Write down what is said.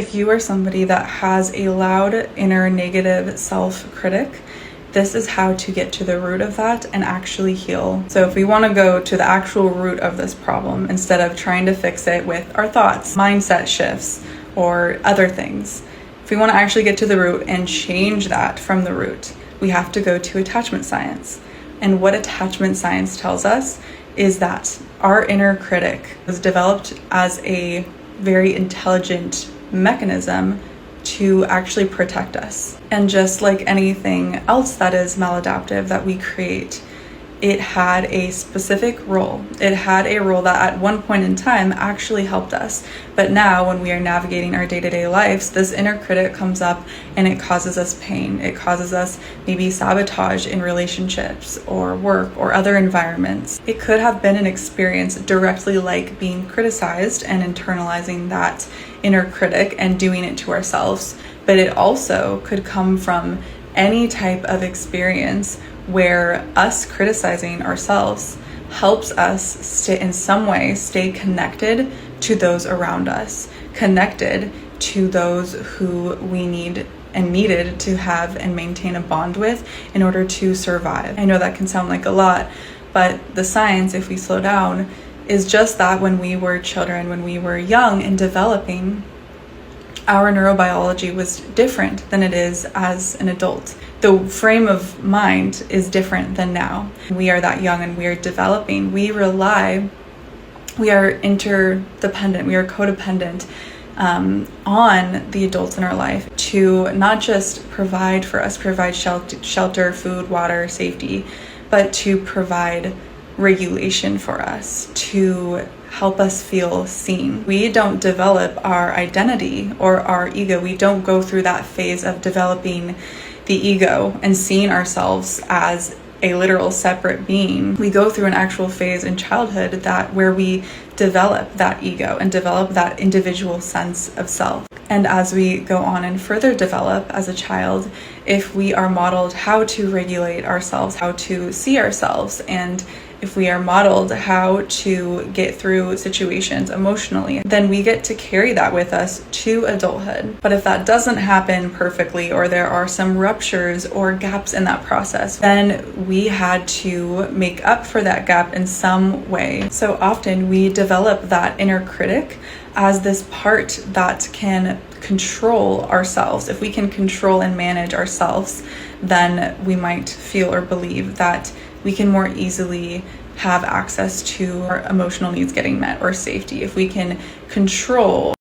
If you are somebody that has a loud inner negative self-critic, this is how to get to the root of that and actually heal. So if we want to go to the actual root of this problem, instead of trying to fix it with our thoughts, mindset shifts, or other things, if we want to actually get to the root and change that from the root, we have to go to attachment science. And what attachment science tells us is that our inner critic was developed as a very intelligent mechanism to actually protect us. And just like anything else that is maladaptive that we create, it had a specific role. It had a role that at one point in time actually helped us. But now when we are navigating our day-to-day lives, this inner critic comes up and it causes us pain. It causes us maybe sabotage in relationships or work or other environments. It could have been an experience directly like being criticized and internalizing that inner critic and doing it to ourselves. But it also could come from any type of experience where us criticizing ourselves helps us in some way stay connected to those around us, connected to those who we need and needed to have and maintain a bond with in order to survive. I know that can sound like a lot, but the science, if we slow down, is just that when we were children, when we were young and developing, our neurobiology was different than it is as an adult. The frame of mind is different than now. We are that young and we are developing. We are interdependent, we are codependent on the adults in our life to not just provide for us, provide shelter, food, water, safety, but to provide regulation for us, to help us feel seen. We don't develop our identity or our ego. We don't go through that phase of developing the ego and seeing ourselves as a literal separate being. We go through an actual phase in childhood where we develop that ego and develop that individual sense of self. And as we go on and further develop as a child, if we are modeled how to regulate ourselves, how to see ourselves, and if we are modeled how to get through situations emotionally, then we get to carry that with us to adulthood. But if that doesn't happen perfectly, or there are some ruptures or gaps in that process, then we had to make up for that gap in some way. So often we develop that inner critic as this part that can control ourselves. If we can control and manage ourselves, then we might feel or believe that we can more easily have access to our emotional needs getting met or safety. If we can control